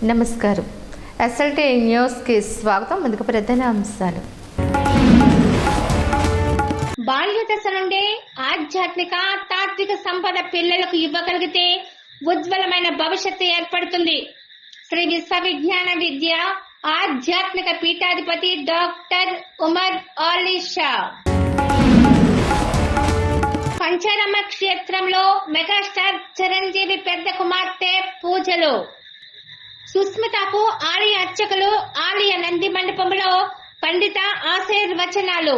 నమస్కారం. SLT న్యూస్కి స్వాగతం. ముందుకు ప్రధాన అంశాలు. బాల్య దశ నుండే ఆధ్యాత్మిక తాత్విక సంపద పిల్లలకు ఇవ్వగలిగితే ఉజ్వలమైన భవిష్యత్తు ఏర్పడుతుంది. శ్రీ విశ్వవిజ్ఞాన విద్య ఆధ్యాత్మిక పీఠాధిపతి డాక్టర్ ఉమర్ అలీ షా. పంచరమ క్షేత్రంలో మెగాస్టార్ చిరంజీవి పెద్ద కుమార్తె పూజలు. సుస్మితకు ఆలయ అర్చకులు ఆలయ నంది మండపంలో పండిత ఆశీర్వచనాలు.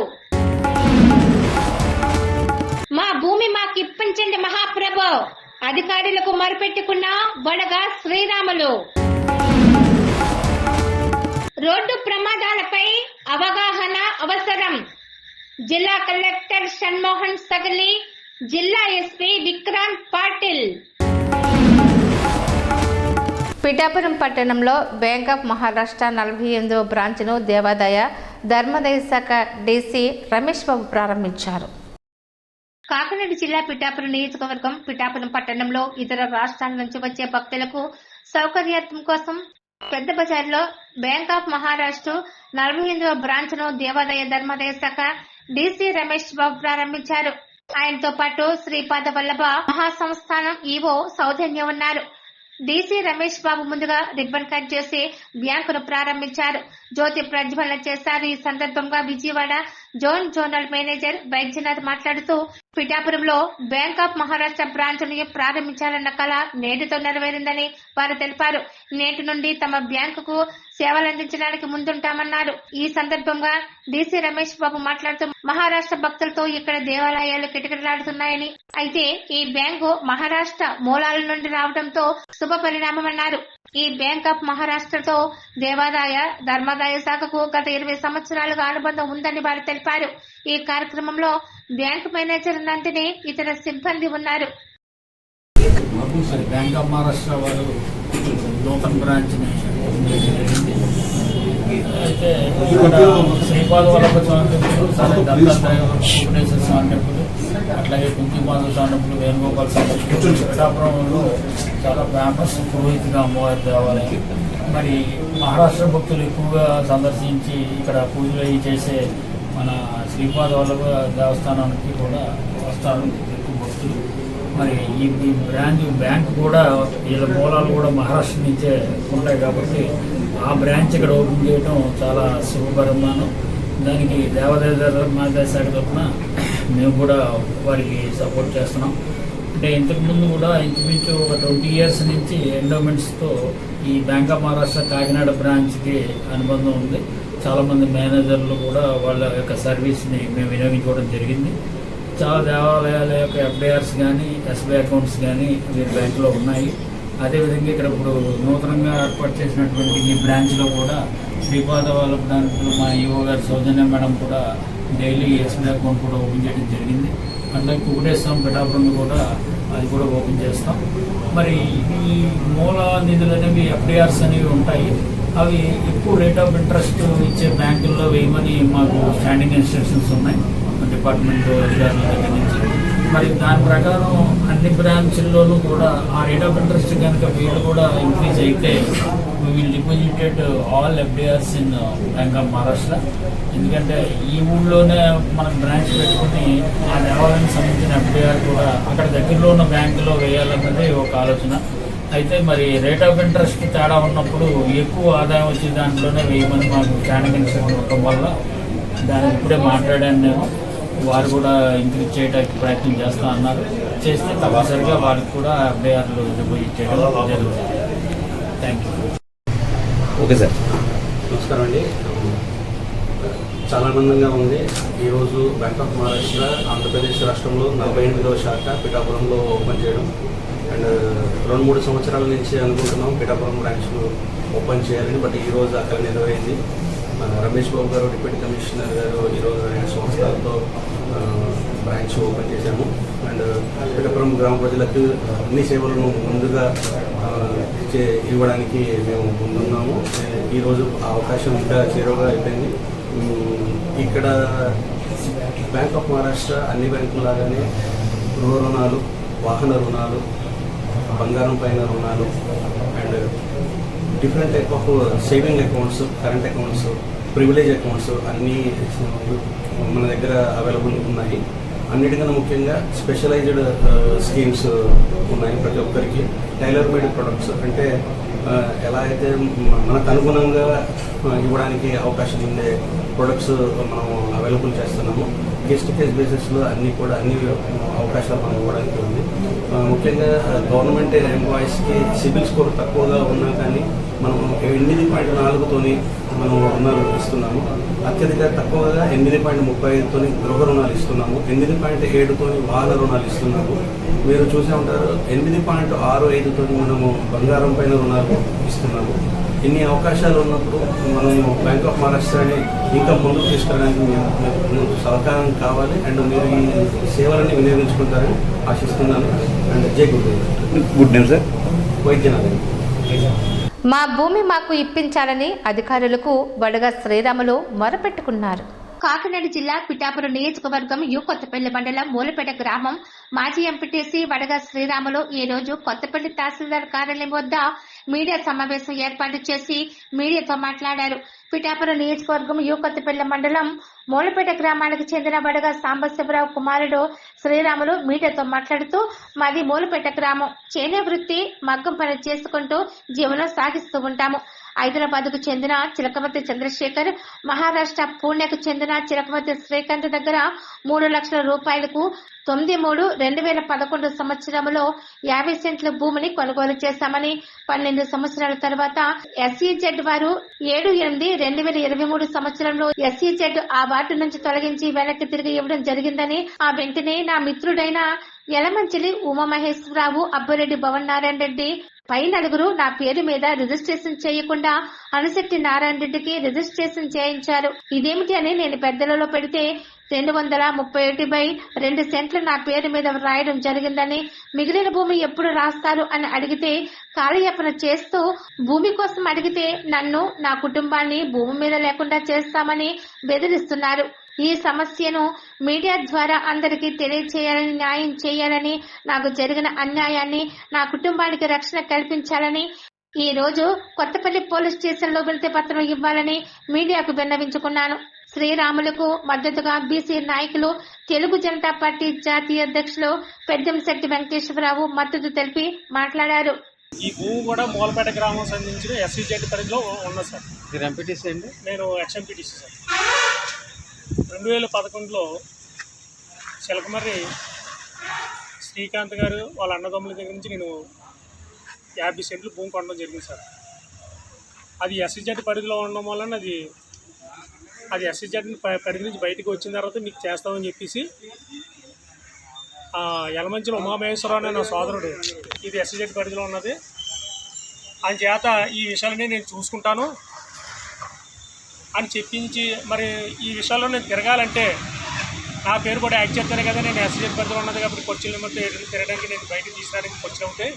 మా భూమి మాకిప్పించండి మహాప్రభు, అధికారులకు మొరపెట్టుకున్న బొడగా శ్రీరాములు. రోడ్డు ప్రమాదాలపై అవగాహన అవసరం. జిల్లా కలెక్టర్ షణ్మోహన్ సగలి, జిల్లా ఎస్పీ విక్రాంత్ పాటిల్. పిఠాపురం పట్టణంలో బ్యాంక్ ఆఫ్ మహారాష్ట్ర 48వ బ్రాంచ్ను దేవాదాయ ధర్మాదాయ శాఖ డీసీ రమేష్ బాబు ప్రారంభించారు. కాకినాడ జిల్లా పిఠాపురం నియోజకవర్గం పిఠాపురం పట్టణంలో ఇతర రాష్ట్రాల నుంచి వచ్చే భక్తులకు సౌకర్యార్థం కోసం పెద్ద బజార్లో బ్యాంక్ ఆఫ్ మహారాష్ట్ర 48వ బ్రాంచ్ను దేవాదాయ ధర్మాదాయ శాఖ డీసీ రమేష్ బాబు ప్రారంభించారు. ఆయనతో పాటు శ్రీపాద వల్లభ మహాసంస్థానం ఈవో సౌజన్య ఉన్నారు. డీసీ రమేష్ బాబు ముందుగా రిబ్బన్ కట్ చేసి బ్యాంకును ప్రారంభించారు. జ్యోతి ప్రజ్వలన చేశారు. ఈ సందర్భంగా విజయవాడ జోనల్ మేనేజర్ వైద్యనాథ్ మాట్లాడుతూ పిఠాపురంలో బ్యాంక్ ఆఫ్ మహారాష్ట్ర బ్రాంచ్ ను ప్రారంభించాలన్న కళ నేటితో నెరవేరిందని వారు తెలిపారు. నేటి నుండి తమ బ్యాంకుకు సేవలందించడానికి ముందుంటామన్నారు. ఈ సందర్భంగా డీసీ రమేష్ బాబు మాట్లాడుతూ మహారాష్ట్ర భక్తులతో ఇక్కడ దేవాలయాలు కిటకిటలాడుతున్నాయని, అయితే ఈ బ్యాంకు మహారాష్ట్ర మూలాల నుండి రావడంతో శుభ పరిణామమన్నారు. ఈ బ్యాంక్ ఆఫ్ మహారాష్ట్రతో దేవాదాయ ధర్మాదాయ శాఖకు గత 20 సంవత్సరాలుగా అనుబంధం ఉందని వారు తెలిపారు. ఈ కార్యక్రమంలో బ్యాంకు మేనేజర్ నందిని, ఇతర సిబ్బంది ఉన్నారు. బ్యాంక్ ఆఫ్ మహారాష్ట్ర వారు నూతన బ్రాంచ్ అయితే శ్రీపాద వల్లభ స్వామి టెంపుల్, దత్తాత్రేయ వెంకటేశ్వర స్వామి టెంపుల్, అట్లాగే కుంకుమాధవ స్వామి టెంపుల్, వేణుగోపాల స్వామి టెంపుల్, పిఠాపురంలో చాలా ఫేమస్ పురోహితుగా అమ్మవారి దేవాలయం. మరి మహారాష్ట్ర భక్తులు ఎక్కువగా సందర్శించి ఇక్కడ పూజలు అవి చేసే మన శ్రీపాద వల్లభ దేవస్థానానికి కూడా వస్తారు ఎక్కువ భక్తులు. మరి ఈ బ్యాంక్ కూడా వీళ్ళ మూలాలు కూడా మహారాష్ట్ర నుంచే ఉంటాయి కాబట్టి ఆ బ్రాంచ్ ఇక్కడ ఓపెన్ చేయడం చాలా శుభపరిమాణం. దానికి దేవాదాయ ధర్మాదాయ శాఖ తరఫున మేము కూడా వారికి సపోర్ట్ చేస్తున్నాం. అంటే ఇంతకుముందు కూడా ఇంచుమించు ఒక 20 years నుంచి ఎండోమెంట్స్తో ఈ బ్యాంక్ ఆఫ్ మహారాష్ట్ర కాకినాడ బ్రాంచ్కి అనుబంధం ఉంది. చాలామంది మేనేజర్లు కూడా వాళ్ళ యొక్క సర్వీస్ని మేము వినియోగించుకోవడం జరిగింది. చాలా దేవాలయాల యొక్క FDRs కానీ SBI అకౌంట్స్ కానీ వీరి బ్యాంకులో ఉన్నాయి. అదేవిధంగా ఇక్కడ ఇప్పుడు నూతనంగా ఏర్పాటు చేసినటువంటి ఈ బ్రాంచ్లో కూడా శ్రీపాద వల్లభ దాంట్లో మా ఈవో గారు సౌజన్య మేడం కూడా డైలీ SBI అకౌంట్ కూడా ఓపెన్ చేయడం జరిగింది. అట్లాగే కుకుటేశ్వరం పిఠాపురం కూడా అది కూడా ఓపెన్ చేస్తాం. మరి ఈ మూల నిధులు అనేవి FDRs అనేవి ఉంటాయి. అవి ఎక్కువ రేట్ ఆఫ్ ఇంట్రెస్ట్ ఇచ్చే బ్యాంకుల్లో వేయమని మాకు స్టాండింగ్ ఇన్స్ట్రక్షన్స్ ఉన్నాయి డిపార్ట్మెంట్ అధికారుల దగ్గర నుంచి. మరి దాని ప్రకారం అన్ని బ్రాంచ్ల్లోనూ కూడా ఆ రేట్ ఆఫ్ ఇంట్రెస్ట్ కనుక వీళ్ళు కూడా ఇంక్రీజ్ అయితే will deposited all FDRs in bank of Maharashtra. ఎందుకంటే ఈ ఊళ్ళోనే మనం బ్రాంచ్ పెట్టుకుని ఆ దేవాలయానికి సంబంధించిన FDR కూడా అక్కడ దగ్గరలో ఉన్న బ్యాంకులో వేయాలన్నది ఒక ఆలోచన. అయితే మరి రేట్ ఆఫ్ ఇంట్రెస్ట్ తేడా ఉన్నప్పుడు ఎక్కువ ఆదాయం వచ్చే దాంట్లోనే వేయమని మాకు స్టాండింగ్ ఇన్స్ట్రక్షన్ ఉండటం వల్ల దాన్ని ఇప్పుడే మాట్లాడాను నేను. వారు కూడా ఇంక్రీజ్ చేయడానికి ప్రయత్నం చేస్తా అన్నారు. చేస్తే తప్పనిసరిగా వారికి కూడా FDRలు డిపాజిట్ చేయడం జరుగుతుంది. Thank you. Okay sir. నమస్కారం అండి. చాలా ఆనందంగా ఉంది. ఈరోజు బ్యాంక్ ఆఫ్ మహారాష్ట్ర ఆంధ్రప్రదేశ్ రాష్ట్రంలో 48వ శాఖ పిఠాపురంలో ఓపెన్ చేయడం. అండ్ 2-3 సంవత్సరాల నుంచి అనుకుంటున్నాం పిఠాపురం బ్రాంచ్ను ఓపెన్ చేయాలని. బట్ ఈరోజు అక్కడ నెరవేరింది. రమేష్ బాబు గారు డిప్యూటీ కమిషనర్ గారు ఈరోజు 2 సంవత్సరాలతో బ్రాంచ్ ఓపెన్ చేశాము. అండ్ పిఠాపురం గ్రామ ప్రజలకు అన్ని సేవలను ముందుగా ఇవ్వడానికి మేము ముందున్నాము. ఈరోజు ఆ అవకాశం ఇంకా చేరువగా అయిపోయింది. ఇక్కడ బ్యాంక్ ఆఫ్ మహారాష్ట్ర అన్ని బ్యాంకులాగానే గృహ రుణాలు, వాహన రుణాలు, బంగారం పైన రుణాలు and different type of saving accounts, current accounts, privilege accounts అన్నీ మన దగ్గర అవైలబుల్ ఉన్నాయి. అన్నిటికన్నా ముఖ్యంగా స్పెషలైజ్డ్ స్కీమ్స్ ఉన్నాయి ప్రతి ఒక్కరికి. టైలర్ మేడ్ ప్రొడక్ట్స్ అంటే ఎలా అయితే మనకు అనుగుణంగా ఇవ్వడానికి అవకాశం ఉండే ప్రొడక్ట్స్ మనం అవైలబుల్ చేస్తున్నాము. కేస్ టు కేస్ బేసిస్లో అన్ని అవకాశాలు మనం ఇవ్వడానికి ఉంది. ముఖ్యంగా గవర్నమెంట్ ఎంప్లాయీస్కి సిబిల్ స్కోర్ తక్కువగా ఉన్నా కానీ మనం 8.4తోని మనం రుణాలు ఇస్తున్నాము. అత్యధిక తక్కువగా 8.35తోని గృహ రుణాలు ఇస్తున్నాము. 8.7తోని వాహన రుణాలు ఇస్తున్నాము. మీరు చూసే ఉంటారు 8.65తోని మనము బంగారం పైన రుణాలు ఇస్తున్నాము. ఇన్ని అవకాశాలు ఉన్నప్పుడు మనము బ్యాంక్ ఆఫ్ మహారాష్ట్రని ఇంకా ముందుకు తీసుకెళ్ళడానికి మీకు సహకారం కావాలి. అండ్ మీరు ఈ సేవలని వినియోగించుకుంటారని ఆశిస్తున్నాను. అండ్ జై గుడ్ నేమ్ సార్. వైద్యనాథన్. మా భూమి మాకు ఇప్పించాలని అధికారులకు వడగ శ్రీరాములు మొరపెట్టుకున్నారు. కాకినాడ జిల్లా పిఠాపురం నియోజకవర్గం కొత్తపల్లి మండలం మూలపేట గ్రామం మాజీ ఎంపీటీసీ వడగ శ్రీరాములు ఈ రోజు కొత్తపల్లి తహసీల్దార్ కార్యాలయం వద్ద మీడియా సమావేశం ఏర్పాటు చేసి మీడియాతో మాట్లాడారు. పిఠాపురం నియోజకవర్గం కొత్తపల్లి మండలం మూలపేట గ్రామానికి చెందిన వడగ సాంబశివరావు కుమారుడు శ్రీరాములు మీడియాతో మాట్లాడుతూ, మాది మూలపేట గ్రామం. చేనేత వృత్తి, మగ్గం పని చేసుకుంటూ జీవనం సాగిస్తూ ఉంటాము. హైదరాబాద్ కు చెందిన చిలకమతి చంద్రశేఖర్, మహారాష్ట్ర పూణేకు చెందిన చిలకమతి శ్రీకాంత్ దగ్గర 3 లక్షల రూపాయలకు 9/3/2011 సంవత్సరంలో 50 సెంట్ల భూమిని కొనుగోలు చేశామని, 12 సంవత్సరాల తర్వాత ఎస్ఈజెడ్ వారు 7/8/2023 సంవత్సరంలో ఎస్ఈజెడ్ ఆ వార్డు నుంచి తొలగించి వెనక్కి తిరిగి ఇవ్వడం జరిగిందని, ఆ వెంటనే నా మిత్రుడైన యలమంచిలి ఉమామహేశ్వరరావు, అబ్బురెడ్డి భవన్ నారాయణ రెడ్డి పై 4 నా పేరు మీద రిజిస్ట్రేషన్ చేయకుండా అనుశెట్టి నారాయణ రెడ్డికి రిజిస్ట్రేషన్ చేయించారు. ఇదేమిటి అని నేను పెద్దలలో పెడితే 231/2 సెంట్లు నా పేరు మీద రాయడం జరిగిందని, మిగిలిన భూమి ఎప్పుడు రాస్తారు అని అడిగితే కాలయాపన చేస్తూ భూమి కోసం అడిగితే నన్ను, నా కుటుంబాన్ని భూమి మీద లేకుండా చేస్తామని బెదిరిస్తున్నారు. ఈ సమస్యను మీడియా ద్వారా అందరికీ తెలియచేయాలని, న్యాయం చేయాలని, నాకు జరిగిన అన్యాయాన్ని, నా కుటుంబానికి రక్షణ కల్పించాలని ఈ రోజు కొత్తపల్లి పోలీస్ స్టేషన్ లో వినతి పత్రం ఇవ్వాలని మీడియాకు విన్నవించుకున్నాను. శ్రీరాములకు మద్దతుగా బీసీ నాయకులు, తెలుగు జనతా పార్టీ జాతీయ అధ్యక్షులు పెద్దంశెట్టి వెంకటేశ్వరరావు మద్దతు తెలిపి మాట్లాడారు. ఈ భూమి కూడా మూలపేట గ్రామం సంబంధించిన ఎస్సీజెడ్ పరిధిలో ఉన్నది సార్. మీరు ఎంపీటీసీ అండి? నేను ఎక్స్ఎంపీటీసీ సార్. 2011లో చిలకమర్రి శ్రీకాంత్ గారు వాళ్ళ అన్నదమ్ముల దగ్గర నుంచి నేను 50 సెంట్లు భూమి కొనడం జరిగింది సార్. అది ఎస్సీజెడ్ పరిధిలో ఉండడం వలన అది ఎస్సీజెడ్ పరిధి నుంచి బయటకు వచ్చిన తర్వాత మీకు చేస్తామని చెప్పేసి యలమంచిలో ఉమామహేశ్వరరావు అనే నా సోదరుడు, ఇది ఎస్సీజెడ్ పరిధిలో ఉన్నది, అని చేత ఈ విషయాలని నేను చూసుకుంటాను అని చెప్పించి, మరి ఈ విషయాల్లో నేను తిరగాలంటే నా పేరు కూడా యాక్ట్ చేస్తానే కదా, నేను ఎస్సీజెడ్ పరిధిలో ఉన్నది కాబట్టి ఖర్చులు నిమిత్తం తిరగడానికి నేను బయటకు తీసుకురావడానికి ఖర్చులు అవుతాయి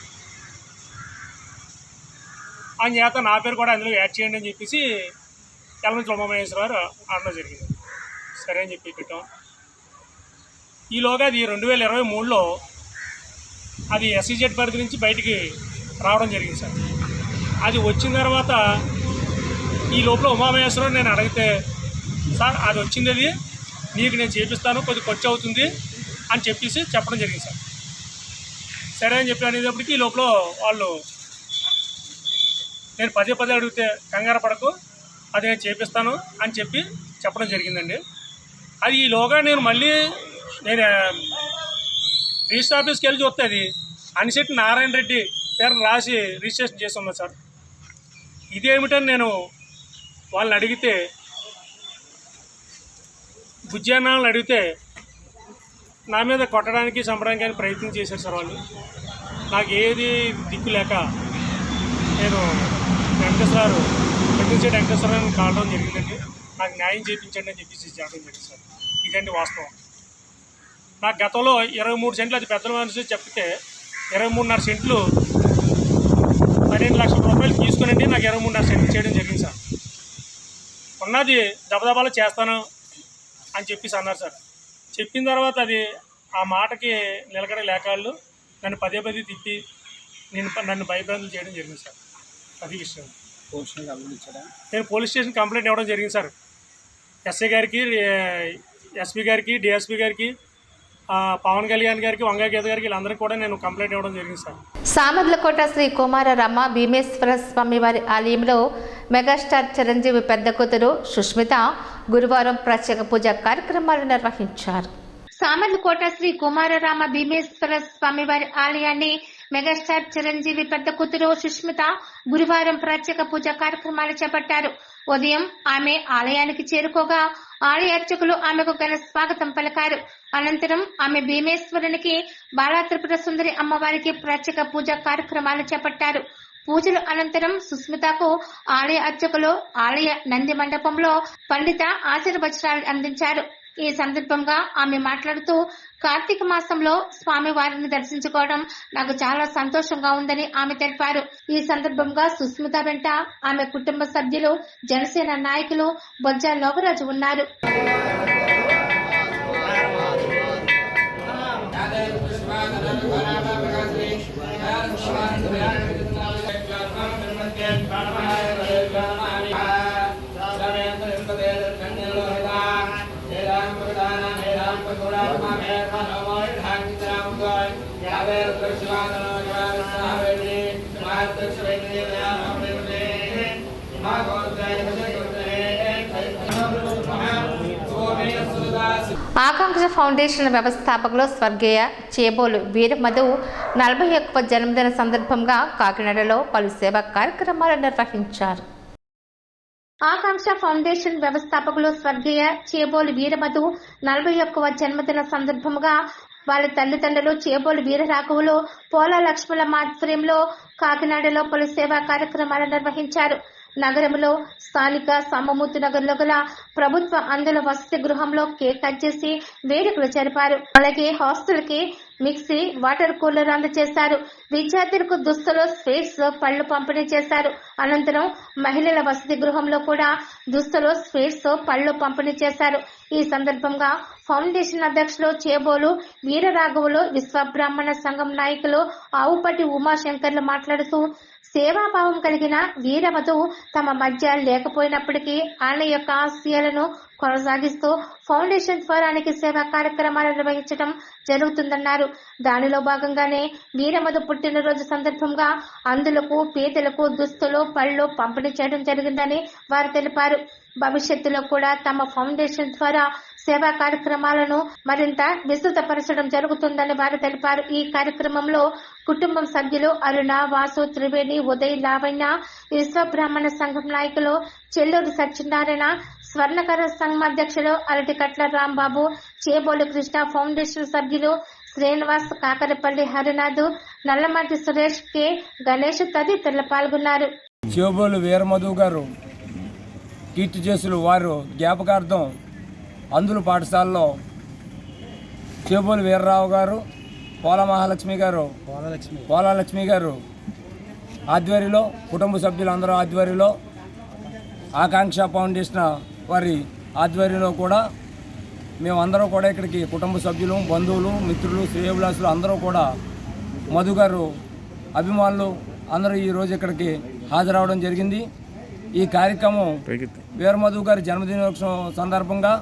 అని చేత నా పేరు కూడా అందులో యాడ్ చేయండి అని చెప్పేసి యలమంచిలో ఉమామహేశ్వరరావు అనడం జరిగింది. సరే అని చెప్పి పెట్టాం. ఈలోగా అది 2023లో అది ఎస్సీజెడ్ పరిధి నుంచి బయటికి రావడం జరిగింది సార్. అది వచ్చిన తర్వాత ఈ లోపల ఉమామహేశ్వరరావు నేను అడిగితే, సార్ అది వచ్చింది, అది నీకు నేను చేపిస్తాను, కొద్దిగా ఖర్చు అవుతుంది అని చెప్పేసి చెప్పడం జరిగింది సార్. సరే అని చెప్పి అనేటప్పటికి ఈ లోపల వాళ్ళు నేను పదే అడిగితే కంగారు పడకు, అది నేను చేపిస్తాను అని చెప్పి చెప్పడం జరిగిందండి. అది ఈలోగా నేను మళ్ళీ రిజిస్టర్ ఆఫీస్కి వెళ్ళి చూస్తే అది అనిశెట్టి నారాయణ రెడ్డి పేరు రాసి రిజిస్ట్రేషన్ చేసి ఉన్నా సార్. ఇదేమిటని నేను వాళ్ళని అడిగితే, బుజ్జానాలను అడిగితే నా మీద కొట్టడానికి, చంపడానికి అని ప్రయత్నం చేశారు సార్ వాళ్ళు. నాకు ఏది దిక్కు లేక నేను వెంకటేశ్వరరావుని కావడం జరిగిందండి. నాకు న్యాయం చేయించండి అని చెప్పేసి చెప్పడం జరిగింది సార్. ఇదండి వాస్తవం. నాకు గతంలో 23 సెంట్లు, అది పెద్దల మనిషి చెప్తే 23.5 సెంట్లు 12 లక్షల రూపాయలు తీసుకునండి నాకు 23.5 సెంట్లు చేయడం జరిగింది సార్. ఉన్నది దబదబాలో చేస్తాను అని చెప్పేసి అన్నారు సార్. చెప్పిన తర్వాత అది ఆ మాటకి నిలకడ లేకాళ్ళు నన్ను పదే తిప్పి నన్ను భయభ్రాంతులు చేయడం జరిగింది సార్. అది విషయం. నేను పోలీస్ స్టేషన్ కంప్లైంట్ ఇవ్వడం జరిగింది సార్. ఎస్ఐ గారికి, ఎస్పీ గారికి, డిఎస్పీ గారికి, పవన్ కళ్యాణ్ గారికి, వంగగీత గారికి వీళ్ళందరికీ కూడా నేను కంప్లైంట్ ఇవ్వడం జరిగింది సార్. సామర్లకోట శ్రీ కుమారరామ భీమేశ్వర స్వామి వారి ఆలయంలో మెగాస్టార్ చిరంజీవి పెద్ద కూతురు సుష్మిత గురువారం ప్రత్యేక పూజా కార్యక్రమాలు నిర్వహించారు. సామర్లకోట శ్రీ కుమారరామ భీమేశ్వర స్వామి వారి ఆలయాన్ని మెగాస్టార్ చిరంజీవి పెద్ద కూతురు సుష్మిత గురువారం ప్రత్యేక పూజా కార్యక్రమాలు చేపట్టారు. ఉదయం ఆమె ఆలయానికి చేరుకోగా ఆలయ అర్చకులు ఆమెకు ఘన స్వాగతం పలికారు. అనంతరం ఆమె భీమేశ్వరునికి బాలా త్రిపుర సుందరి అమ్మవారికి ప్రత్యేక పూజా కార్యక్రమాలు చేపట్టారు. పూజల అనంతరం సుస్మితకు ఆలయ అర్చకులు ఆలయ నంది మండపంలో పండిత ఆశీర్వచనాలు అందించారు. ఈ సందర్భంగా ఆమె మాట్లాడుతూ కార్తీక మాసంలో స్వామి వారిని దర్శించుకోవడం నాకు చాలా సంతోషంగా ఉందని ఆమె తెలిపారు. ఈ సందర్భంగా సుస్మిత వెంట ఆమె కుటుంబ సభ్యులు, జనసేన నాయకులు బొజ్జా లోకరాజు ఉన్నారు. ఆకాంక్ష ఫౌండేషన్ వ్యవస్థాపకులు స్వర్గీయ చేబోలు వీరమధు 41వ జన్మదిన సందర్భంగా కాకినాడలో పలు సేవా కార్యక్రమాలు నిర్వహించారు. ఆకాంక్ష ఫౌండేషన్ వ్యవస్థాపకులు స్వర్గీయ చేబోలు వీరమధు 41వ జన్మదిన సందర్భంగా వారి తల్లిదండ్రులు చేబోలు వీరరాఘవులు, పోలా లక్ష్మణ ఆధ్వర్యంలో కాకినాడలో పలు సేవా కార్యక్రమాలు నిర్వహించారు. నగరంలో స్థానిక సామమూర్తి నగర్లో గల ప్రభుత్వ అందుల వసతి గృహంలో కేక్ కట్ చేసి వేడుకలు జరిపారు. అలాగే హాస్టల్ కి మిక్సీ, వాటర్ కూలర్ అందజేశారు. విద్యార్థులకు దుస్తులు, స్వీట్స్, పళ్లు పంపిణీ చేశారు. అనంతరం మహిళల వసతి గృహంలో కూడా దుస్తులు, స్వీట్స్, పళ్లు పంపిణీ చేశారు. ఈ సందర్భంగా ఫౌండేషన్ అధ్యక్షులు చేబోలు వీరరాఘవులు, విశ్వబ్రాహ్మణ సంఘం నాయకులు ఆవుపటి ఉమాశంకర్లు మాట్లాడుతూ సేవాభావం కలిగిన వీరమధు తమ మధ్య లేకపోయినప్పటికీ ఆయన యొక్క ఆశయాలను కొనసాగిస్తూ ఫౌండేషన్ ద్వారానికి సేవా కార్యక్రమాలు నిర్వహించడం జరుగుతుందన్నారు. దానిలో భాగంగానే వీరమధు పుట్టినరోజు సందర్భంగా అందులకు పేదలకు దుస్తులు, పళ్లు పంపిణీ చేయడం జరిగిందని వారు తెలిపారు. భవిష్యత్తులో కూడా తమ ఫౌండేషన్ ద్వారా సేవా కార్యక్రమాలను మరింత విస్తృతపరచడం జరుగుతుందని వారు తెలిపారు. ఈ కార్యక్రమంలో కుటుంబం సభ్యులు అరుణ, వాసు, త్రివేణి, ఉదయ్, లావణ్య, విశ్వబ్రాహ్మణ సంఘం నాయకులు చెల్లూరు సత్యనారాయణ, స్వర్ణకర సంఘం అధ్యక్షులు అరటికట్ల రాంబాబు, చేబోలు కృష్ణ, ఫౌండేషన్ సభ్యులు శ్రీనివాస్, కాకరపల్లి హరినాథ్, నల్లమాటి సురేష్, కె గణేష్ తదితరులు పాల్గొన్నారు. చేబోలు వీరమధు గారు కీర్తి చేసులు వారు జ్ఞాపకార్థం అందుల పాఠశాలలో చేబోలు వీర్రావు గారు, పోలాలక్ష్మి గారు ఆధ్వర్యంలో, కుటుంబ సభ్యులందరూ ఆధ్వర్యంలో, ఆకాంక్ష ఫౌండేషన్ వారి ఆధ్వర్యంలో కూడా మేమందరం కూడా ఇక్కడికి కుటుంబ సభ్యులు, బంధువులు, మిత్రులు, శ్రేయోభిలాసులు అందరూ కూడా మధు గారు అభిమానులు అందరూ ఈరోజు ఇక్కడికి హాజరవడం జరిగింది. ఈ కార్యక్రమం వీరమధు గారి జన్మదినోత్సవం సందర్భంగా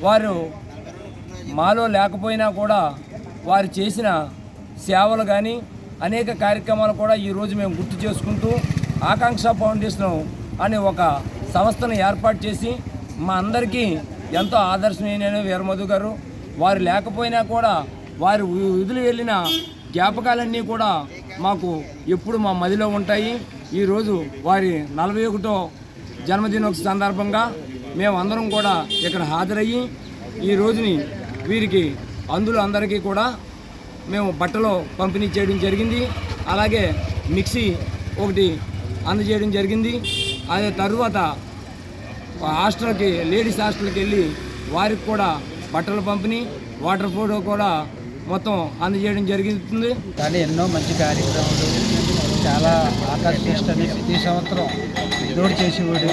వారు మాలో లేకపోయినా కూడా వారు చేసిన సేవలు కానీ అనేక కార్యక్రమాలు కూడా ఈరోజు మేము గుర్తు చేసుకుంటూ ఆకాంక్ష ఫౌండేషన్ అనే ఒక సంస్థను ఏర్పాటు చేసి మా అందరికీ ఎంతో ఆదర్శనీయమైన వీరమధు గారు. వారు లేకపోయినా కూడా వారు విధులు వెళ్ళిన జ్ఞాపకాలన్నీ కూడా మాకు ఎప్పుడు మా మదిలో ఉంటాయి. ఈరోజు వారి 41వ జన్మదినోత్సవ సందర్భంగా మేమందరం కూడా ఇక్కడ హాజరయ్యి ఈ రోజుని వీరికి అందరికీ కూడా మేము బట్టలు పంపిణీ చేయడం జరిగింది. అలాగే మిక్సీ ఒకటి అందజేయడం జరిగింది. అదే తరువాత హాస్టల్కి, లేడీస్ హాస్టల్కి వెళ్ళి వారికి కూడా బట్టలు పంపిణీ, వాటర్ ఫోటో కూడా మొత్తం అందజేయడం జరుగుతుంది. కానీ ఎన్నో మంచి కార్యక్రమాలు చాలా ఆకర్షిస్తాయి. ప్రతి సంవత్సరం ఏదోడు చేసేవాడు,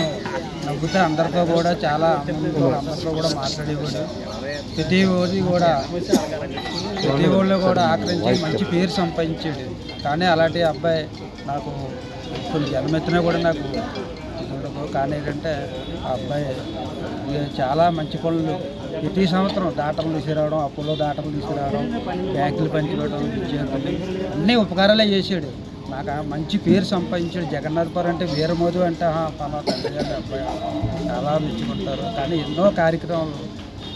నవ్వుతే అందరితో కూడా చాలా అందరితో కూడా మాట్లాడేవాడు. ప్రతి ఊళ్ళో కూడా ఆకరించి మంచి పేరు సంపాదించాడు. కానీ అలాంటి అబ్బాయి నాకు కొన్ని జన్మెత్తినా కూడా నాకు ఉండదు. కానీ ఏంటంటే ఆ అబ్బాయి చాలా మంచి పనులు ప్రతి సంవత్సరం దాటలు తీసుకురావడం, అప్పుల్లో దాటలు తీసుకురావడం, బ్యాంకులు పంచివ్వడం, విద్యార్థులు అన్నీ ఉపకారాలే చేశాడు. నాకు ఆ మంచి పేరు సంపాదించాడు. జగన్నాథపురం అంటే వీరమోదు అంటే పలా తండ్రి గారి అబ్బాయి చాలా మెచ్చుకుంటారు. కానీ ఎన్నో కార్యక్రమాలు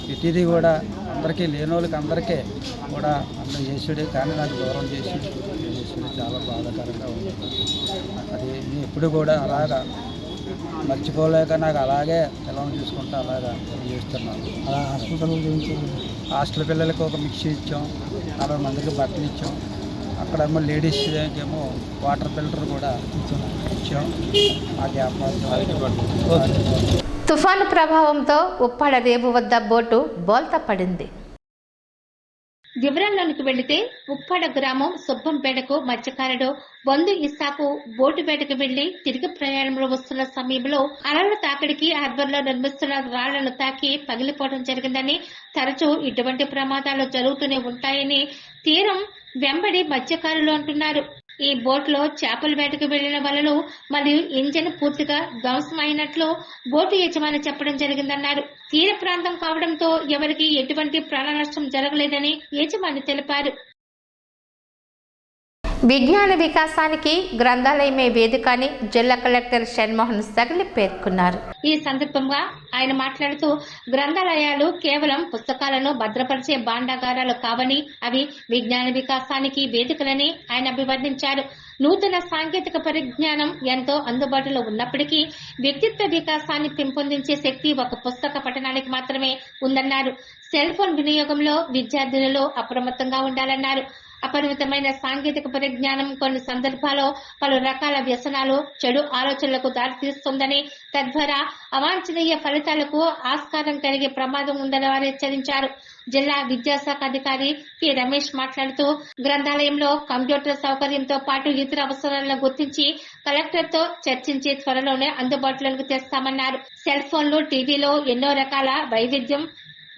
ప్రతిదీ కూడా అందరికీ లేని వాళ్ళకి అందరికీ కూడా అందరూ చేసాడు. కానీ నాకు దూరం చేసాడు. చాలా బాధాకరంగా ఉంది. అది ఎప్పుడు కూడా అలాగా మర్చిపోలేక నాకు అలాగే పిల్లలు చూసుకుంటూ అలాగా చేస్తున్నాను. అలా హాస్టల్ పిల్లలకి ఒక మిక్సీ ఇచ్చాం, 40 మందికి బట్టలు ఇచ్చాం. అక్కడేమో లేడీస్ ఏమో వాటర్ ఫిల్టర్ కూడా ఇచ్చాం. ఆ గ్యాప్ తుఫాను ప్రభావంతో ఉప్పాడ రేవు వద్ద బోటు బోల్తా పడింది. వివరాల్లోనికి వెళితే ఉప్పాడ గ్రామం సుబ్బంపేటకు మత్స్యకారుడు బొందు ఇస్సాకు బోటు వేటకు వెళ్లి తిరిగి ప్రయాణంలో వస్తున్న సమయంలో అలల తాకిడికి హార్బర్ లో నిర్మిస్తున్న రాళ్లను తాకి పగిలిపోవడం జరిగిందని, తరచూ ఇటువంటి ప్రమాదాలు జరుగుతూనే ఉంటాయని తీరం వెంబడి మత్స్యకారులు అంటున్నారు. ఈ బోట్ లో చేపల వేటకు వెళ్లిన వలలు మరియు ఇంజన్ పూర్తిగా ధ్వంసం అయినట్లు బోటు యజమాని చెప్పడం జరిగిందన్నారు. తీర ప్రాంతం కావడంతో ఎవరికి ఎటువంటి ప్రాణ నష్టం జరగలేదని యజమాని తెలిపారు. విజ్ఞాన వికాసానికి గ్రంథాలయమే వేదిక అని జిల్లా కలెక్టర్ షణ్మోహన్ సగలి పేర్కొన్నారు. ఈ సందర్భంగా ఆయన మాట్లాడుతూ గ్రంథాలయాలు కేవలం పుస్తకాలను భద్రపరిచే భాండాగారాలు కావని, అవి విజ్ఞాన వికాసానికి వేదికలని ఆయన అభివర్ణించారు. నూతన సాంకేతిక పరిజ్ఞానం ఎంతో అందుబాటులో ఉన్నప్పటికీ వ్యక్తిత్వ వికాసాన్ని పెంపొందించే శక్తి ఒక పుస్తక పఠనానికి మాత్రమే ఉందన్నారు. సెల్ ఫోన్ వినియోగంలో విద్యార్థులలో అప్రమత్తంగా ఉండాలన్నారు. అపరిమితమైన సాంకేతిక పరిజ్ఞానం కొన్ని సందర్భాల్లో పలు రకాల వ్యసనాలు, చెడు ఆలోచనలకు దారితీస్తుందని, తద్వారా అవాంఛనీయ ఫలితాలకు ఆస్కారం కలిగే ప్రమాదం ఉందని వారు హెచ్చరించారు. జిల్లా విద్యాశాఖ అధికారి పి రమేష్ మాట్లాడుతూ గ్రంథాలయంలో కంప్యూటర్ సౌకర్యంతో పాటు ఇతర అవసరాలను గుర్తించి కలెక్టర్ తో చర్చించి త్వరలోనే అందుబాటులోకి తెస్తామన్నారు. సెల్ ఫోన్లు, టీవీలో ఎన్నో రకాల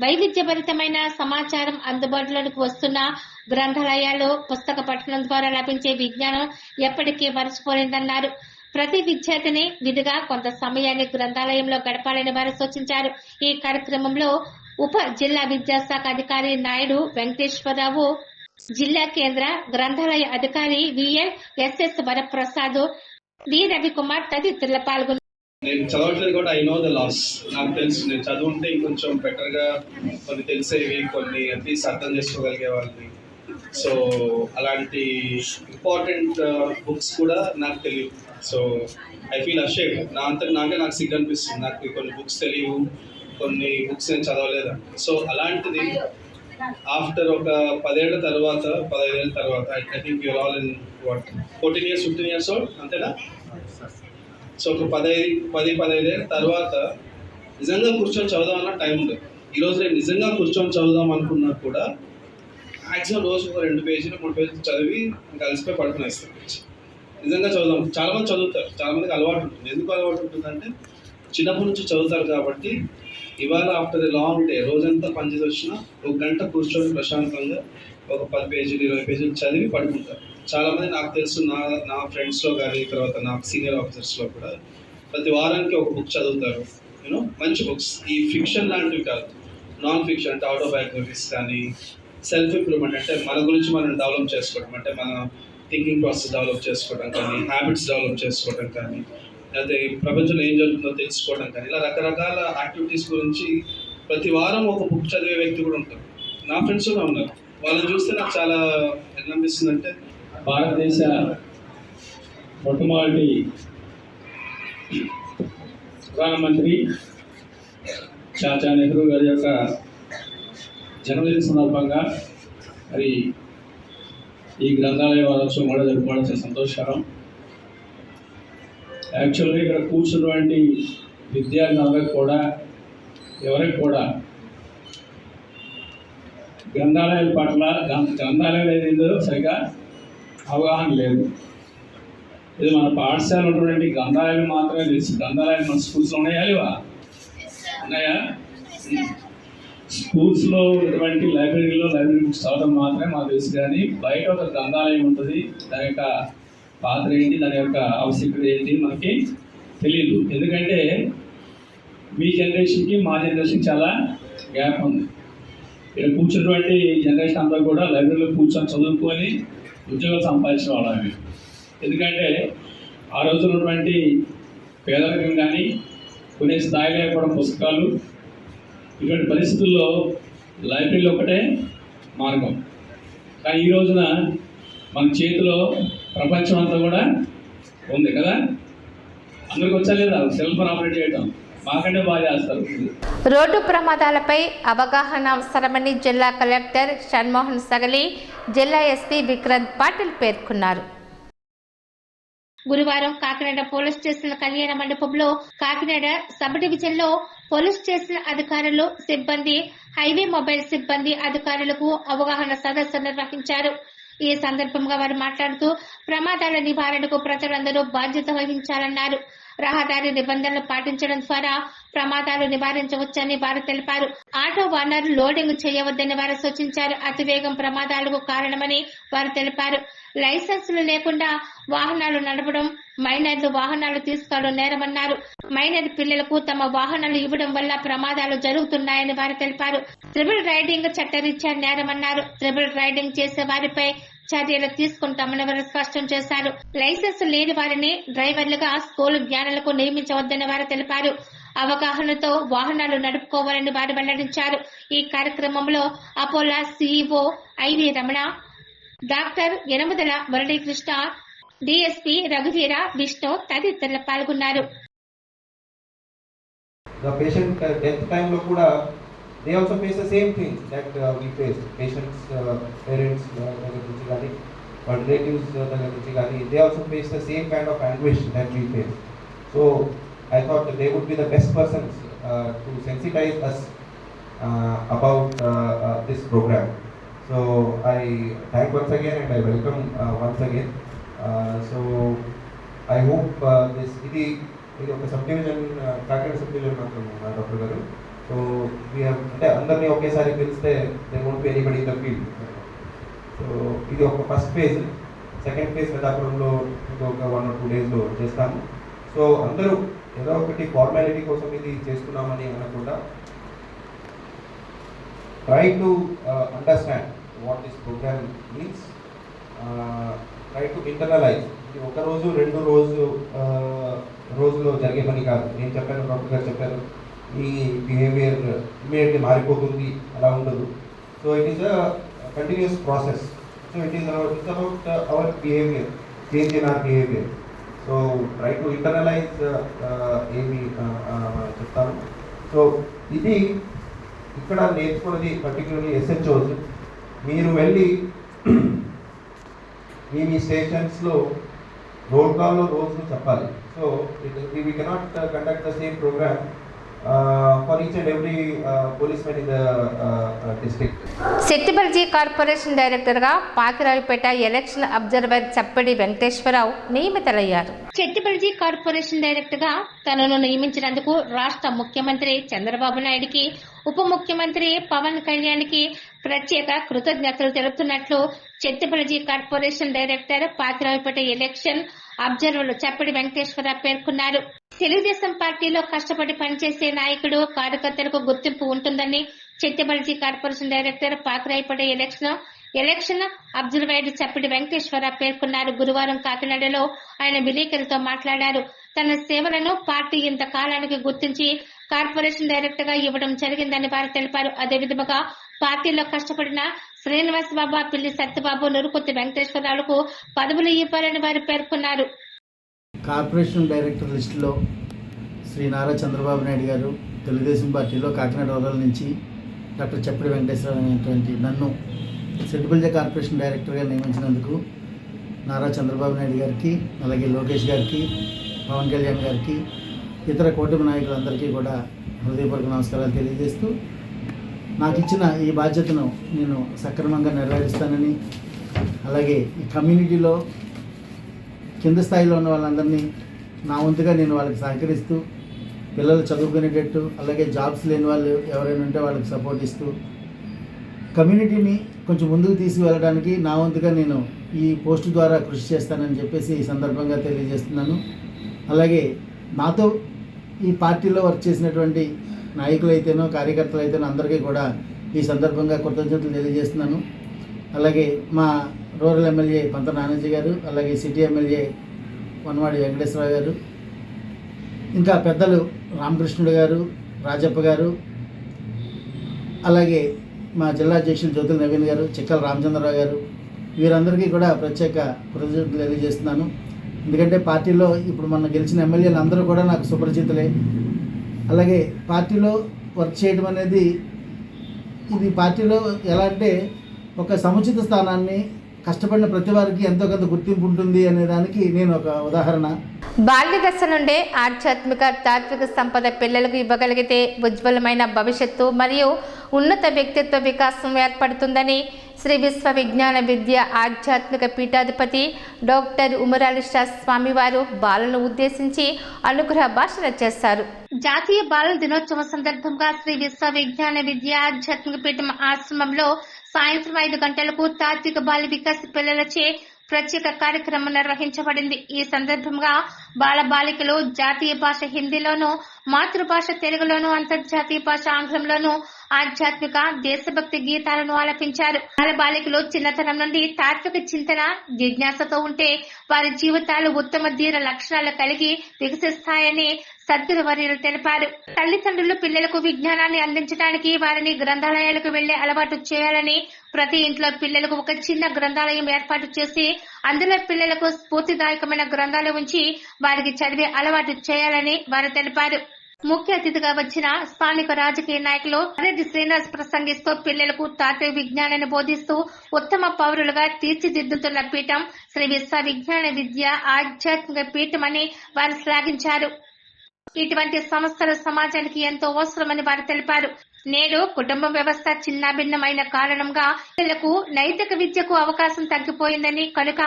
వైవిధ్యభరితమైన సమాచారం అందుబాటులోకి వస్తున్న గ్రంథాలయాల్లో పుస్తక పఠనం ద్వారా లభించే విజ్ఞానం ఎప్పటికీ మరచిపోలేదన్నారు. ప్రతి విద్యార్థిని విధిగా కొంత సమయాన్ని గ్రంథాలయంలో గడపాలని వారు సూచించారు. ఈ కార్యక్రమంలో ఉప జిల్లా విద్యాశాఖ అధికారి నాయుడు వెంకటేశ్వరరావు, జిల్లా కేంద్ర గ్రంథాలయ అధికారి VL SS Varaprasad, D Ravikumar తదితరులు పాల్గొన్నారు. నేను చదవట్లేదు కూడా ఐ నో ద లాస్. నాకు తెలుసు, నేను చదువుంటే ఇంకొంచెం బెటర్గా కొన్ని తెలిసేవి, కొన్ని అట్లీస్ట్ అర్థం చేసుకోగలిగే వాళ్ళని. సో అలాంటి ఇంపార్టెంట్ బుక్స్ కూడా నాకు తెలియదు. So I feel ashamed. నాకు సిగ్గు అనిపిస్తుంది. నాకు కొన్ని బుక్స్ తెలియవు, కొన్ని బుక్స్ నేను చదవలేదు. సో అలాంటిది ఆఫ్టర్ ఒక 10 ఏళ్ల తర్వాత, 15 ఏళ్ళ తర్వాత, I think your all in 14 years 15 years old, అంతేనా? సో ఒక 15 ఏళ్ళ తర్వాత నిజంగా కూర్చొని చదువుదామన్న టైం ఉండదు. ఈరోజు నేను నిజంగా కూర్చొని చదువుదాం అనుకున్నా కూడా మ్యాక్సిమం రోజు ఒక 2 పేజీలు 3 పేజీలు చదివి కలిసిపోయి పడుకునేస్తాను. నిజంగా చదువుదాం. చాలామంది చదువుతారు, చాలామందికి అలవాటు ఉంటుంది. ఎందుకు అలవాటు ఉంటుందంటే చిన్నప్పటి నుంచి చదువుతారు కాబట్టి. ఇవాళ ఆఫ్టర్ ఎ లాంగ్ డే, రోజంతా పనిచేసి వచ్చినా 1 గంట కూర్చొని ప్రశాంతంగా ఒక 10 పేజీలు 20 పేజీలు చదివి పడుకుంటారు. చాలామంది నాకు తెలుసు, నా ఫ్రెండ్స్లో కానీ, తర్వాత నాకు సీనియర్ ఆఫీసర్స్లో కూడా ప్రతి వారానికి ఒక బుక్ చదువుతారు. యూనో, మంచి బుక్స్. ఈ ఫిక్షన్ లాంటివి కాదు, నాన్ ఫిక్షన్ అంటే ఆటోబయోగ్రఫీస్ కానీ, సెల్ఫ్ ఇంప్రూవ్మెంట్ అంటే మన గురించి మనం డెవలప్ చేసుకోవడం, అంటే మన థింకింగ్ ప్రాసెస్ డెవలప్ చేసుకోవడం కానీ, హ్యాబిట్స్ డెవలప్ చేసుకోవడం కానీ, లేకపోతే ప్రపంచంలో ఏం జరుగుతుందో తెలుసుకోవడం కానీ, ఇలా రకరకాల యాక్టివిటీస్ గురించి ప్రతి వారం ఒక బుక్ చదివే వ్యక్తి కూడా ఉంటారు. నా ఫ్రెండ్స్ కూడా ఉన్నారు. వాళ్ళని చూస్తే నాకు చాలా ఎలా అనిపిస్తుంది అంటే, భారతదేశ మొట్టమొదటి ప్రధానమంత్రి చాచా నెహ్రూ గారి యొక్క జన్మదిన సందర్భంగా మరి ఈ గ్రంథాలయ వారోత్సవం కూడా జరుపుకోవడం చాలా సంతోషకరం. యాక్చువల్గా ఇక్కడ కూర్చున్నటువంటి విద్యార్థులందరికీ కూడా, ఎవరికి కూడా గ్రంథాలయాల పట్ల, గ్రంథాలయాలు ఏదో సరిగా అవగాహన లేదు. ఇది మన పాఠశాల ఉన్నటువంటి గ్రంథాలయాలు మాత్రమే తెలుసు. గ్రంథాలయాలు మన స్కూల్స్లో ఉన్నాయా లేవా? ఉన్నాయా? స్కూల్స్లో ఉన్నటువంటి లైబ్రరీ బుక్స్ చదవడం మాత్రమే మాకు తెలుసు. కానీ బయట ఒక గ్రంథాలయం ఉంటుంది, దాని యొక్క పాత్ర ఏంటి, దాని యొక్క ఆవశ్యకత ఏంటి మనకి తెలియదు. ఎందుకంటే మీ జనరేషన్కి మా జనరేషన్ చాలా గ్యాప్ ఉంది. ఇక్కడ కూర్చున్నటువంటి జనరేషన్ అంతా కూడా లైబ్రరీలో కూర్చొని చదువుకొని ఉద్యోగాలు సంపాదించిన వాళ్ళవి. ఎందుకంటే ఆ రోజున ఉన్నటువంటి పేదరికం కానీ కొనే స్థాయి లేకపోవడం, పుస్తకాలు, ఇటువంటి పరిస్థితుల్లో లైబ్రరీలో ఒకటే మార్గం. కానీ ఈ రోజున మన చేతిలో ప్రపంచం అంతా కూడా ఉంది కదా. అందరికి వచ్చా లేదా సెల్ ఫోన్ ఆపరేట్ చేయడం? మాకంటే బాగా చేస్తారు. రోడ్డు ప్రమాదాలపై అవగాహన అవసరమని జిల్లా కలెక్టర్ షణ్మోహన్ సగలి, జిల్లా ఎస్పీ విక్రాంత్ పాటిల్ పేర్కొన్నారు. గురువారం కాకినాడ పోలీస్ స్టేషన్ కళ్యాణ మండపంలో కాకినాడ సబ్ డివిజన్ లో పోలీస్ స్టేషన్ అధికారులు, సిబ్బంది, హైవే మొబైల్ సిబ్బంది అధికారులకు అవగాహన సదస్సు నిర్వహించారు. ఈ సందర్భంగా వారు మాట్లాడుతూ ప్రమాదాల నివారణకు ప్రజలందరూ బాధ్యత వహించాలన్నారు. రహదారి నిబంధనలు పాటించడం ద్వారా ప్రమాదాలు నివారించవచ్చని వారు తెలిపారు. ఆటో ఓనర్ లోడింగ్ చేయవద్దని వారు సూచించారు. అతివేగం ప్రమాదాలకు కారణమని వారు తెలిపారు. లైసెన్సులు లేకుండా వాహనాలు నడపడం, మైనర్లు వాహనాలు తీసుకోవడం నేరమన్నారు. మైనర్ పిల్లలకు తమ వాహనాలు ఇవ్వడం వల్ల ప్రమాదాలు జరుగుతున్నాయని వారు తెలిపారు. ట్రిపుల్ రైడింగ్ చట్టరీత్యా నేరమన్నారు. ట్రిపుల్ రైడింగ్ చేసే వారిపై చర్యలు తీసుకుంటామని వారు స్పష్టం చేశారు. లైసెన్స్ లేని వారిని డ్రైవర్లుగా స్కూల్ వ్యానులకు నియమించవద్దని వారు తెలిపారు. అవగాహనతో వాహనాలు నడుపుకోవాలని వారు వెల్లడించారు. ఈ కార్యక్రమంలో Apollo CEO IV Ramana, doctor Yanamadala Muralikrishna, DSP రఘువీర, విష్ణు తదితరులు పాల్గొన్నారు. The patient death time lo kuda they also face the same things that we face. Patients parents dagar nunchi gaani or relatives dagar nunchi gaani, they also face the same kind of anguish that we face. So I thought that they would be the best persons to sensitize us about this program. So I thank once again and I welcome once again. So I hope this ఇది ఒక sub division, Kakinada sub division మాత్రం doctor గారు. So అంటే అందరినీ ఒకేసారి పిలిస్తే they won't be anybody in the field. So ఇది ఒక ఫస్ట్ ఫేజ్. సెకండ్ ఫేజ్ పెద్దాపురంలో ఇంకొక 1 or 2 daysలో చేస్తాము. సో అందరూ ఏదో ఒకటి ఫార్మాలిటీ కోసం ఇది చేస్తున్నామని అనకుండా try to understand what this program means, try to internalize. ఇది ఒక రోజు 2 రోజులో జరిగే పని కాదు. నేను చెప్పాను, డాక్టర్ గారు చెప్పారు, ఈ బిహేవియర్ ఇమీడియట్లీ మారిపోతుంది, అలా ఉండదు. So it is a continuous process. So it's about our behaviour, change in our behaviour. So try to internalise ఏమి చెప్తాను. సో ఇది ఇక్కడ నేర్చుకున్నది పర్టికులర్లీ ఎస్హెచ్ఓస్. మీరు వెళ్ళి మీ స్టేషన్స్లో రోల్ కాల్లో రోజు చెప్పాలి. So we cannot conduct the same programme for each and every policemen in the district. Settibalji corporation డైరెక్టర్గా పాకిరావుపేట ఎలక్షన్ అబ్జర్వర్ చప్పిడి వెంకటేశ్వరరావు నియమితులయ్యారు. చెట్టిబల్జీ కార్పొరేషన్ డైరెక్టర్ గా తనను నియమించినందుకు రాష్ట్ర ముఖ్యమంత్రి చంద్రబాబు నాయుడుకి, ఉప ముఖ్యమంత్రి పవన్ కళ్యాణ్కి ప్రత్యేక కృతజ్ఞతలు తెలుపుతున్నట్లు చెట్టిబల్జీ corporation director Pakiraopeta election observer Chappidi Venkateswararao పేర్కొన్నారు. తెలుగుదేశం పార్టీలో కష్టపడి పనిచేసే నాయకుడు, కార్యకర్తలకు గుర్తింపు ఉంటుందని చెట్టిబల్జీ corporation director Pakiraopeta election observer Chappidi Venkateswararao పేర్కొన్నారు. గురువారం కాకినాడలో ఆయన విలేకరులతో మాట్లాడారు. తన సేవలను పార్టీ ఇంతకాలానికి గుర్తించి కార్పొరేషన్ డైరెక్టర్ గా ఇవ్వడం జరిగిందని వారు తెలిపారు. అదేవిధంగా పార్టీలో కష్టపడిన శ్రీనివాస్ బాబు, పిల్లి సత్యబాబు, నురుకుత్తి వెంకటేశ్వరరావులకు పదవులు ఇవ్వాలని వారు పేర్కొన్నారు. కార్పొరేషన్ డైరెక్టర్ లిస్టులో శ్రీ నారా చంద్రబాబు నాయుడు గారు తెలుగుదేశం పార్టీలో కాకినాడ రూరల్ నుంచి డాక్టర్ చప్పిడి వెంకటేశ్వరరావు అనేటువంటి నన్ను సెట్టిబల్జీ కార్పొరేషన్ డైరెక్టర్గా నియమించినందుకు నారా చంద్రబాబు నాయుడు గారికి, అలాగే లోకేష్ గారికి, పవన్ కళ్యాణ్ గారికి, ఇతర కూటమి నాయకులందరికీ కూడా హృదయపూర్వక నమస్కారాలు తెలియజేస్తూ, నాకు ఇచ్చిన ఈ బాధ్యతను నేను సక్రమంగా నెరవేరుస్తానని, అలాగే ఈ కమ్యూనిటీలో కింద స్థాయిలో ఉన్న వాళ్ళందరినీ నా వంతుగా నేను వాళ్ళకి సహకరిస్తూ, పిల్లలు చదువుకునేటట్టు, అలాగే జాబ్స్ లేని వాళ్ళు ఎవరైనా ఉంటే వాళ్ళకి సపోర్ట్ ఇస్తూ, కమ్యూనిటీని కొంచెం ముందుకు తీసుకువెళ్ళడానికి నా వంతుగా నేను ఈ పోస్టు ద్వారా కృషి చేస్తానని చెప్పేసి ఈ సందర్భంగా తెలియజేస్తున్నాను. అలాగే నాతో ఈ పార్టీలో వర్క్ చేసినటువంటి నాయకులైతేనో కార్యకర్తలైతేనో అందరికీ కూడా ఈ సందర్భంగా కృతజ్ఞతలు తెలియజేస్తున్నాను. అలాగే మా రూరల్ ఎమ్మెల్యే పంత నానాజీ గారు, అలాగే సిటీ ఎమ్మెల్యే వనవాడి వెంకటేశ్వరరావు గారు, ఇంకా పెద్దలు రామకృష్ణుడు గారు, రాజప్ప గారు, అలాగే మా జిల్లా అధ్యక్షులు జ్యోతుల నవీన్ గారు, చిక్కల రామచంద్రరావు గారు, వీరందరికీ కూడా ప్రత్యేక కృతజ్ఞతలు తెలియజేస్తున్నాను. ఎందుకంటే పార్టీలో ఇప్పుడు మన గెలిచిన ఎమ్మెల్యేలు అందరూ కూడా నాకు సుపరిచితులే. అలాగే పార్టీలో వర్క్ చేయడం అనేది ఇది పార్టీలో ఎలా అంటే ఒక సముచిత స్థానాన్ని కష్టపడిన ప్రతి వారికి ఎంతో కొంత గుర్తింపు ఉంటుంది అనే దానికి నేను ఒక ఉదాహరణ. బాల్య దశ నుండే ఆధ్యాత్మిక తాత్విక సంపద పిల్లలకు ఇవ్వగలిగితే ఉజ్వలమైన భవిష్యత్తు మరియు ఉన్నత వ్యక్తిత్వ వికాసం ఏర్పడుతుందని శ్రీ విశ్వ విజ్ఞాన విద్య ఆధ్యాత్మిక పీఠాధిపతి డాక్టర్ ఉమరాలి స్వామివారు బాలలను ఉద్దేశించి అనుగ్రహ భాషణ చేశారు. జాతీయ బాలల దినోత్సవం సందర్భంగా శ్రీ విశ్వ విజ్ఞాన విద్య ఆధ్యాత్మిక పీఠం ఆశ్రమంలో సాయంత్రం 5 గంటలకు తాత్విక బాల వికాస్ పిల్లలచే ప్రత్యేక కార్యక్రమం నిర్వహించబడింది. ఈ సందర్భంగా బాల బాలికలు జాతీయ భాష హిందీలోను, మాతృభాష తెలుగులోను, అంతర్జాతీయ భాష ఆంగ్లంలోను ఆధ్యాత్మిక దేశభక్తి గీతాలను ఆలపించారు. బాల బాలికలు చిన్నతనం నుండి తాత్విక చింతన జిజ్ఞాసతో ఉంటే వారి జీవితాలు ఉత్తమ ధీర లక్షణాలు కలిగి వికసిస్తాయని సద్గురు వర్యులు తెలిపారు. తల్లిదండ్రులు పిల్లలకు విజ్ఞానాన్ని అందించడానికి వారిని గ్రంథాలయాలకు వెళ్లే అలవాటు చేయాలని, ప్రతి ఇంట్లో పిల్లలకు ఒక చిన్న గ్రంథాలయం ఏర్పాటు చేసి అందులో పిల్లలకు స్ఫూర్తిదాయకమైన గ్రంథాలు ఉంచి వారికి చదివే అలవాటు చేయాలని వారు తెలిపారు. ముఖ్య అతిథిగా వచ్చిన స్థానిక రాజకీయ నాయకులు రెడ్డి శ్రీనివాస్ ప్రసంగిస్తూ పిల్లలకు తాత్విక విజ్ఞానాన్ని బోధిస్తూ ఉత్తమ పౌరులుగా తీర్చిదిద్దుతున్న పీఠం శ్రీ విశ్వ విజ్ఞాన విద్య ఆధ్యాత్మిక పీఠం అని వారు శ్లాఘించారు. ఇటువంటి సంస్థలు సమాజానికి ఎంతో అవసరమని వారు తెలిపారు. నేడు కుటుంబ వ్యవస్థ చిన్నాభిన్నమైన కారణంగా పిల్లలకు నైతిక విద్యకు అవకాశం తగ్గిపోయిందని, కనుక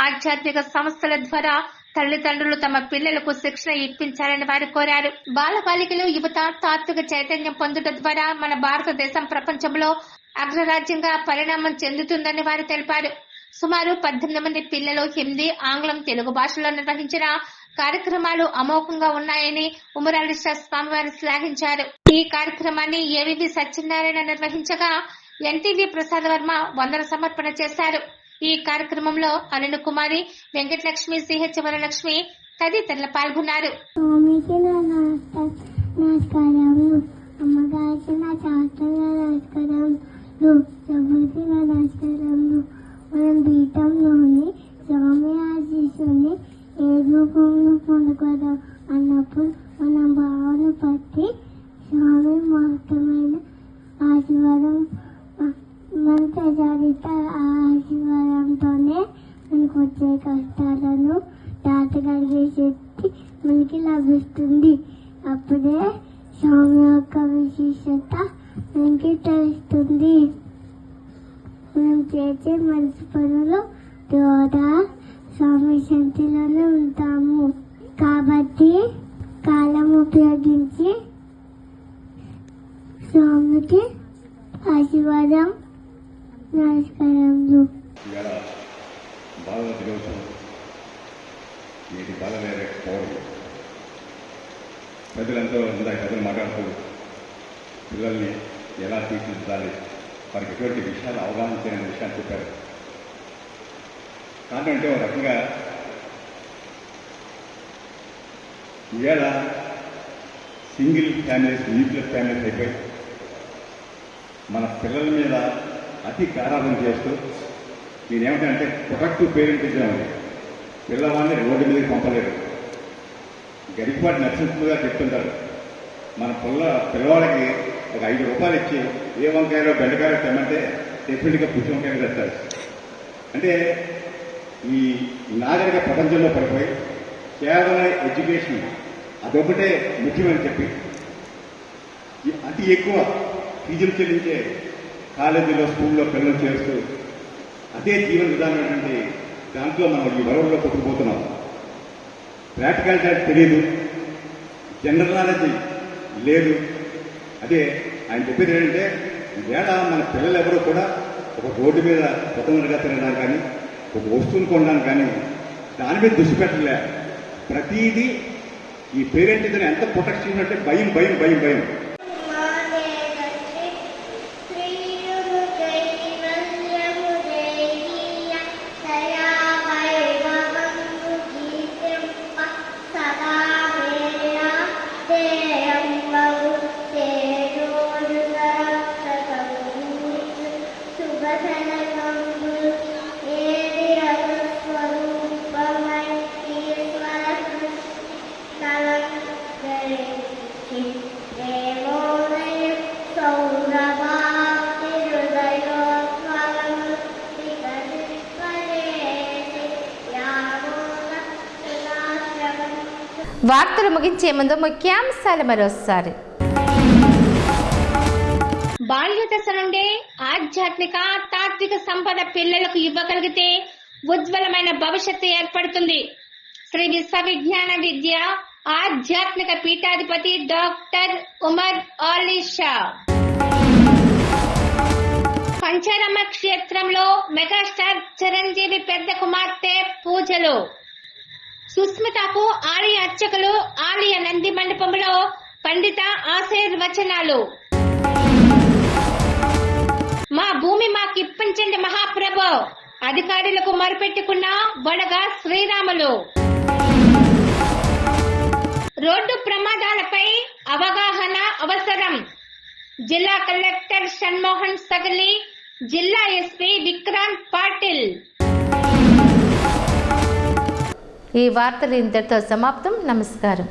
ఆధ్యాత్మిక సంస్థల ద్వారా తల్లిదండ్రులు తమ పిల్లలకు శిక్షణ ఇప్పించాలని వారు కోరారు. బాల బాలికలు యువత తాత్విక చైతన్యం పొందుట ద్వారా మన భారతదేశం ప్రపంచంలో అగ్రరాజ్యంగా పరిణామం చెందుతుందని వారు తెలిపారు. సుమారు 18 మంది పిల్లలు హిందీ, ఆంగ్లం, తెలుగు భాషలో నిర్వహించిన కార్యక్రమాలు అమోఘంగా ఉన్నాయని ఉమరాలి స్వామివారు శ్లాఘించారు. ఈ కార్యక్రమాన్ని ఏవివి సత్యనారాయణ నిర్వహించగా ఎన్టీవీ ప్రసాద్ వర్మ వందన సమర్పణ చేశారు. ఈ కార్యక్రమంలో అనిల్ కుమారి, వెంకటలక్ష్మి, సిహెచ్ వరలక్ష్మి తదితరులు పాల్గొన్నారు. మనం బీటంలోని స్వామి ఆశీస్సుని ఏ రూపంలో పొందుకోదాం అన్నప్పుడు మన భావన బట్టి స్వామి మహత్తమైన ఆశీర్వాదం మన ప్రజాదిత ఆశీర్వాదంతోనే మనకు వచ్చే కష్టాలను దాటగలిగే శక్తి మనకి లభిస్తుంది. అప్పుడే స్వామి యొక్క విశేషత మనకి తెలుస్తుంది. మనం చేసే మంచి పనులు ద్వారా స్వామి శాంతిలోనే ఉంటాము. కాబట్టి కాలం ఉపయోగించి స్వామికి ఆశీర్వాదం, నమస్కారములు. బాలల దినోత్సవం నేటి బాలల పౌరులు ప్రజలంతా ప్రజలు మాట్లాడుతూ పిల్లల్ని ఎలా తీర్చిదిద్దాలి, వారికి ఎటువంటి విషయాలు అవగాహన చేయని విషయాలు చెప్పారు. కారణం అంటే ఒక రకంగా ఇవాళ సింగిల్ ఫ్యామిలీస్, న్యూక్లియర్ ఫ్యామిలీస్ అయిపోయి మన పిల్లల మీద అతి గారాబం చేస్తూ నేనేమంటానంటే ప్రొటెక్టివ్ పేరెంటిజం అని పిల్లవాడిని రోడ్డు మీదకి పంపలేరు. గరికపాటి నరసింహ గారు చెప్తుంటారు, మన పిల్లవాడికి ఒక 5 రూపాయలు ఇచ్చి ఏ వంకాయలో బెండకాయలో తెమ్మంటే డెఫినెట్గా పుచ్చి వంకాయలు తెస్తారు. అంటే ఈ నాగరిక ప్రపంచంలో పడిపోయి కేవలం ఎడ్యుకేషన్ అదొకటే ముఖ్యమని చెప్పి అతి ఎక్కువ ఫీజులు చెల్లించే కాలేజీలో, స్కూల్లో పిల్లలు చేస్తూ అదే జీవన విధానం ఏంటంటే దాంట్లో మనం ఈ వరవల్లో కొట్టుకుపోతున్నాం. ప్రాక్టికాలిటీ తెలియదు, జనరల్ నాలెడ్జ్ లేదు. అదే ఆయన చెప్పేది ఏంటంటే వేళ మన పిల్లలు ఎవరో కూడా ఒక రోడ్డు మీద స్వతంత్రంగా తిరగడానికి కానీ ఒక వస్తువును కొనడానికి కానీ దాని మీద దృష్టి పెట్టలే. ప్రతిదీ ఈ పేరెంట్ ఇతను ఎంత ప్రొటెక్ట్ చేసినట్టే భయం భయం భయం భయం. వార్తలు ముగించే ముందు ముఖ్యాంశాలు మరోసారి. బాల్య దశ నుండే ఆధ్యాత్మిక తాత్విక సంపద పిల్లలకు ఇవ్వగలిగితే ఉజ్వలమైన భవిష్యత్తు ఏర్పడుతుంది. శ్రీ విశ్వవిజ్ఞాన విద్య ఆధ్యాత్మిక పీఠాధిపతి డాక్టర్ ఉమర్ అలీ షా. పంచారమ క్షేత్రంలో మెగాస్టార్ చిరంజీవి పెద్ద కుమార్తె పూజలు. సుస్మితకు ఆలయ అర్చకులు ఆలయ నంది మండపంలో పండిత ఆశీర్వచనాలు. మా భూమి మాకిప్పించండి మహాప్రభు, అధికారులకు మొరపెట్టుకున్న బొడగ శ్రీరాములు. రోడ్డు ప్రమాదాలపై అవగాహన అవసరం. జిల్లా కలెక్టర్ షణ్మోహన్ సగలి, జిల్లా ఎస్పీ విక్రాంత్ పాటిల్. ఈ వార్తలు ఇంతటితో సమాప్తం. నమస్కారం.